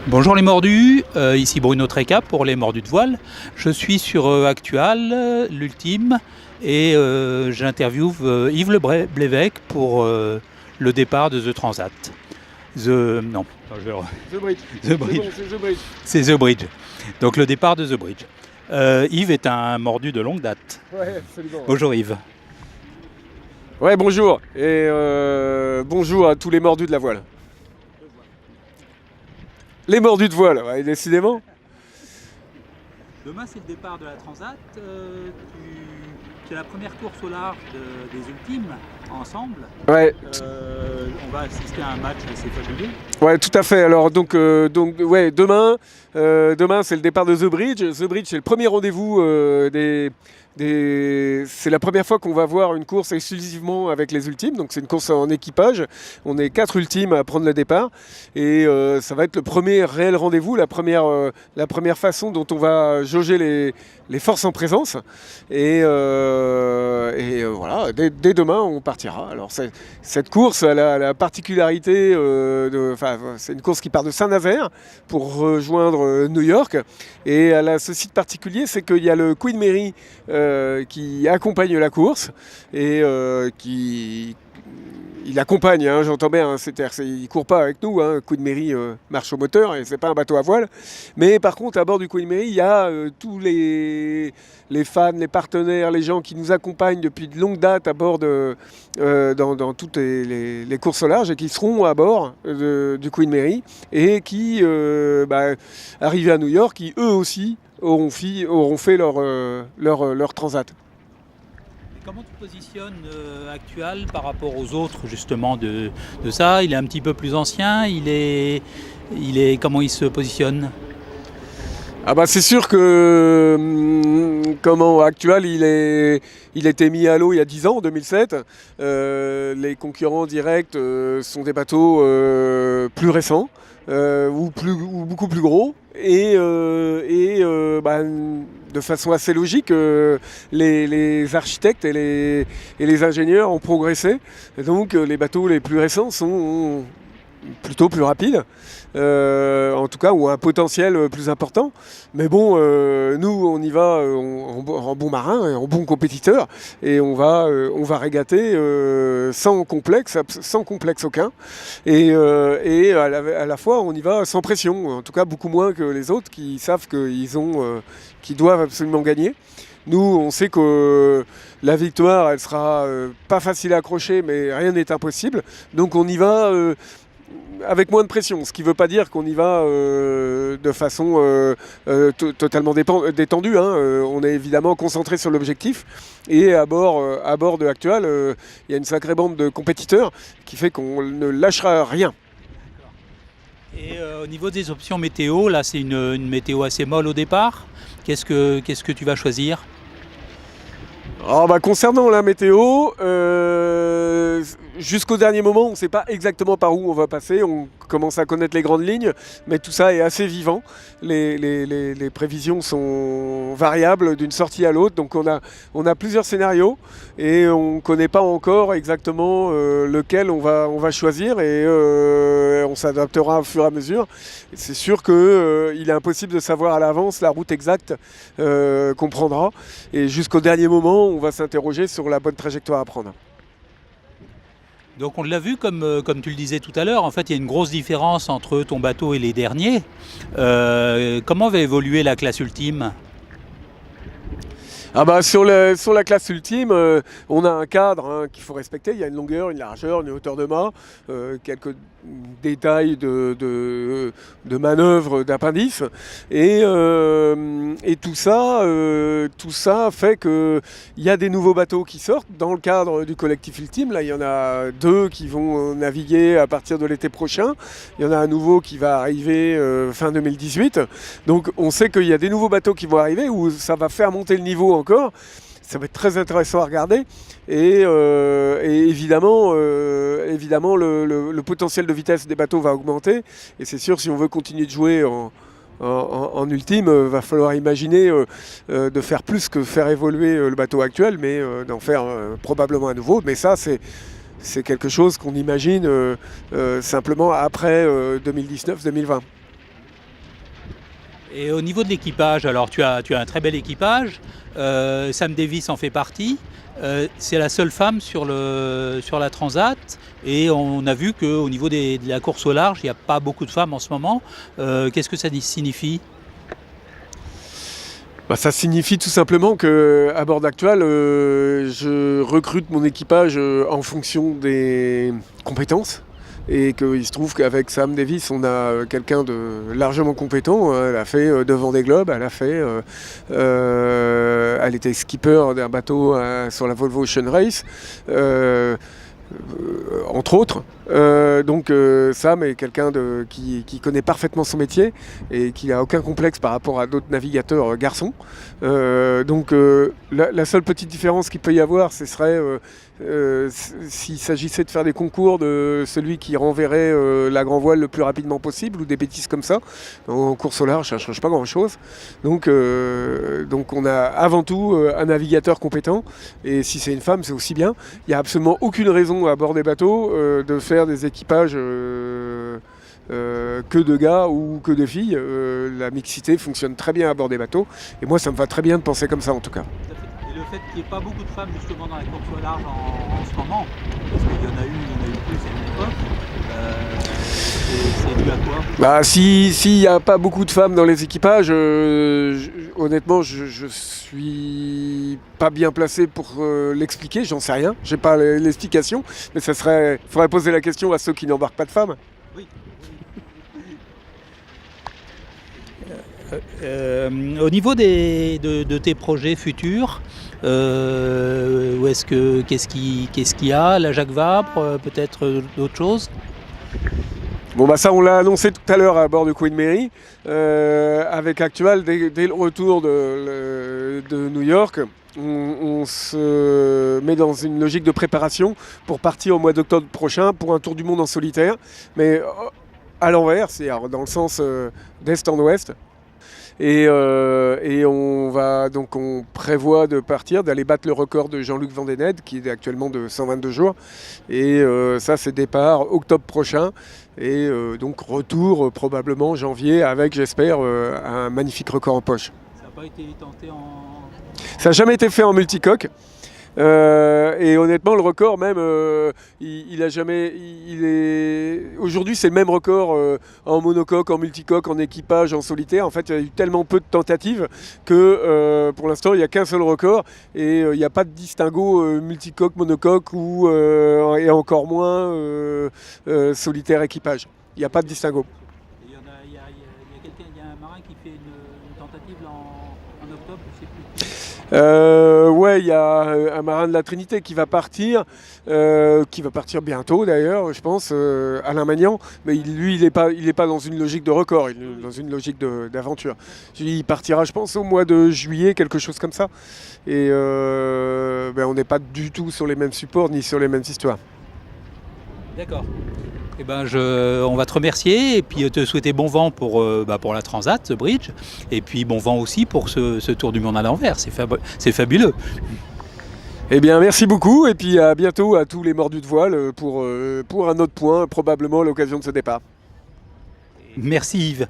Bonjour les mordus, ici Bruno Tréca pour les mordus de voile. Je suis sur Actual, l'Ultime, et j'interviewe Yves Le Blévec pour le départ de The Transat. The Bridge. The Bridge. C'est bon, c'est The Bridge. C'est The Bridge. Donc le départ de The Bridge. Yves est un mordu de longue date. Ouais, absolument. Bonjour Yves. Ouais, bonjour. Et bonjour à tous les mordus de la voile. Les mordus de voile, ouais, décidément. Demain c'est le départ de la Transat. C'est la première course au large des Ultimes ensemble. Ouais. On va assister à un match assez fabuleux. Ouais, tout à fait. Alors ouais, demain c'est le départ de The Bridge. The Bridge, c'est le premier rendez-vous c'est la première fois qu'on va voir une course exclusivement avec les Ultimes, donc c'est une course en équipage. On est 4 Ultimes à prendre le départ et ça va être le premier réel rendez-vous, la première façon dont on va jauger les forces en présence. Et voilà, dès demain on partira. Alors cette course a la particularité, c'est une course qui part de Saint-Nazaire pour rejoindre New York, et elle a ceci de particulier, c'est qu'il y a le Queen Mary qui accompagne la course et il accompagne, hein, j'entends bien, hein, il ne court pas avec nous, hein, Queen Mary marche au moteur et c'est pas un bateau à voile. Mais par contre, à bord du Queen Mary, il y a tous les fans, les partenaires, les gens qui nous accompagnent depuis de longues dates à bord dans toutes les courses au large et qui seront à bord du Queen Mary et qui, arrivés à New York, qui eux aussi auront fait leur transat. Comment tu positionnes Actual par rapport aux autres justement de ça? Il est un petit peu plus ancien, comment il se positionne? Ah bah c'est sûr que Actual, il était mis à l'eau il y a 10 ans, en 2007. Les concurrents directs sont des bateaux plus récents ou beaucoup plus gros. Et de façon assez logique, les architectes et les ingénieurs ont progressé. Et donc les bateaux les plus récents sont plutôt plus rapides, en tout cas, ou un potentiel plus important. Mais bon, nous, on y va en bon marin et en bon compétiteur, et on va régater sans complexe aucun. Et à la fois, on y va sans pression, en tout cas beaucoup moins que les autres qui savent qu'ils doivent absolument gagner. Nous, on sait que la victoire, elle sera pas facile à accrocher, mais rien n'est impossible. Donc on y va avec moins de pression, ce qui ne veut pas dire qu'on y va de façon totalement détendue. Hein. On est évidemment concentré sur l'objectif, et à bord de Actual, il y a une sacrée bande de compétiteurs qui fait qu'on ne lâchera rien. Et au niveau des options météo, là c'est une météo assez molle au départ. Qu'est-ce que tu vas choisir? Concernant la météo, jusqu'au dernier moment, on ne sait pas exactement par où on va passer. On commence à connaître les grandes lignes, mais tout ça est assez vivant. Les prévisions sont variables d'une sortie à l'autre, donc on a plusieurs scénarios et on ne connaît pas encore exactement lequel on va choisir, et on s'adaptera au fur et à mesure. C'est sûr qu'il est impossible de savoir à l'avance la route exacte qu'on prendra, et jusqu'au dernier moment, on va s'interroger sur la bonne trajectoire à prendre. Donc on l'a vu, comme tu le disais tout à l'heure, en fait il y a une grosse différence entre ton bateau et les derniers. Comment va évoluer la classe Ultime? Sur la classe Ultime, on a un cadre qu'il faut respecter. Il y a une longueur, une largeur, une hauteur de mât, quelques détails de manœuvre, d'appendices, et tout ça fait qu'il y a des nouveaux bateaux qui sortent dans le cadre du collectif Ultime. Là, il y en a 2 qui vont naviguer à partir de l'été prochain. Il y en a un nouveau qui va arriver fin 2018. Donc on sait qu'il y a des nouveaux bateaux qui vont arriver, où ça va faire monter le niveau encore. Ça va être très intéressant à regarder, et évidemment le potentiel de vitesse des bateaux va augmenter, et c'est sûr, si on veut continuer de jouer en Ultime, va falloir imaginer de faire plus que faire évoluer le bateau actuel, mais d'en faire probablement un nouveau. Mais ça, c'est quelque chose qu'on imagine simplement après 2019-2020. Et au niveau de l'équipage, alors tu as un très bel équipage. Sam Davis en fait partie. C'est la seule femme sur la Transat. Et on a vu qu'au niveau de la course au large, il n'y a pas beaucoup de femmes en ce moment. Qu'est-ce que ça signifie ? Ça signifie tout simplement qu'à bord d'Actual, je recrute mon équipage en fonction des compétences. Et qu'il se trouve qu'avec Sam Davis, on a quelqu'un de largement compétent. Elle a fait devant des globes, elle était skipper d'un bateau sur la Volvo Ocean Race. Entre autres. Donc Sam est quelqu'un qui connaît parfaitement son métier et qui n'a aucun complexe par rapport à d'autres navigateurs garçons. Donc la seule petite différence qu'il peut y avoir, ce serait s'il s'agissait de faire des concours de celui qui renverrait la grand voile le plus rapidement possible ou des bêtises comme ça. En course au large, ça ne change pas grand-chose. Donc on a avant tout un navigateur compétent et si c'est une femme, c'est aussi bien. Il n'y a absolument aucune raison à bord des bateaux de faire des équipages que de gars ou que de filles. La mixité fonctionne très bien à bord des bateaux et moi ça me va très bien de penser comme ça en tout cas. Et le fait qu'il n'y ait pas beaucoup de femmes justement dans la course au large en ce moment, parce qu'il y en a eu plus à une époque, c'est dû à quoi ? S'il n'y a pas beaucoup de femmes dans les équipages, honnêtement je suis pas bien placé pour l'expliquer, j'en sais rien, j'ai pas l'explication, mais il faudrait poser la question à ceux qui n'embarquent pas de femmes. Oui. Au niveau de tes projets futurs, qu'est-ce qu'il y a ? La Jacques Vabre, peut-être d'autres choses ? Ça on l'a annoncé tout à l'heure à bord de Queen Mary, avec Actual, dès le retour de New York, on se met dans une logique de préparation pour partir au mois d'octobre prochain pour un tour du monde en solitaire, mais à l'envers, c'est-à-dire dans le sens d'est en ouest. Et on prévoit de partir, d'aller battre le record de Jean-Luc Vandened qui est actuellement de 122 jours. Et ça c'est départ octobre prochain et donc retour probablement janvier avec j'espère un magnifique record en poche. Ça n'a pas été tenté Ça n'a jamais été fait en multicoque. Et honnêtement, le record même, aujourd'hui c'est le même record en monocoque, en multicoque, en équipage, en solitaire. En fait, il y a eu tellement peu de tentatives que pour l'instant, il n'y a qu'un seul record et il n'y a pas de distinguo multicoque, monocoque et encore moins solitaire équipage. Il n'y a pas de distinguo. Il y a un marin qui fait une tentative en octobre, je ne sais plus. Il y a un marin de la Trinité qui va partir bientôt d'ailleurs, je pense, Alain Magnan, mais lui il n'est pas dans une logique de record, il est dans une logique d'aventure. Il partira je pense au mois de juillet, quelque chose comme ça, et on n'est pas du tout sur les mêmes supports ni sur les mêmes histoires. D'accord. On va te remercier et puis te souhaiter bon vent pour la Transat, ce bridge, et puis bon vent aussi pour ce tour du monde à l'envers, c'est fabuleux. Eh bien merci beaucoup et puis à bientôt à tous les mordus de voile pour un autre point, probablement à l'occasion de ce départ. Merci Yves.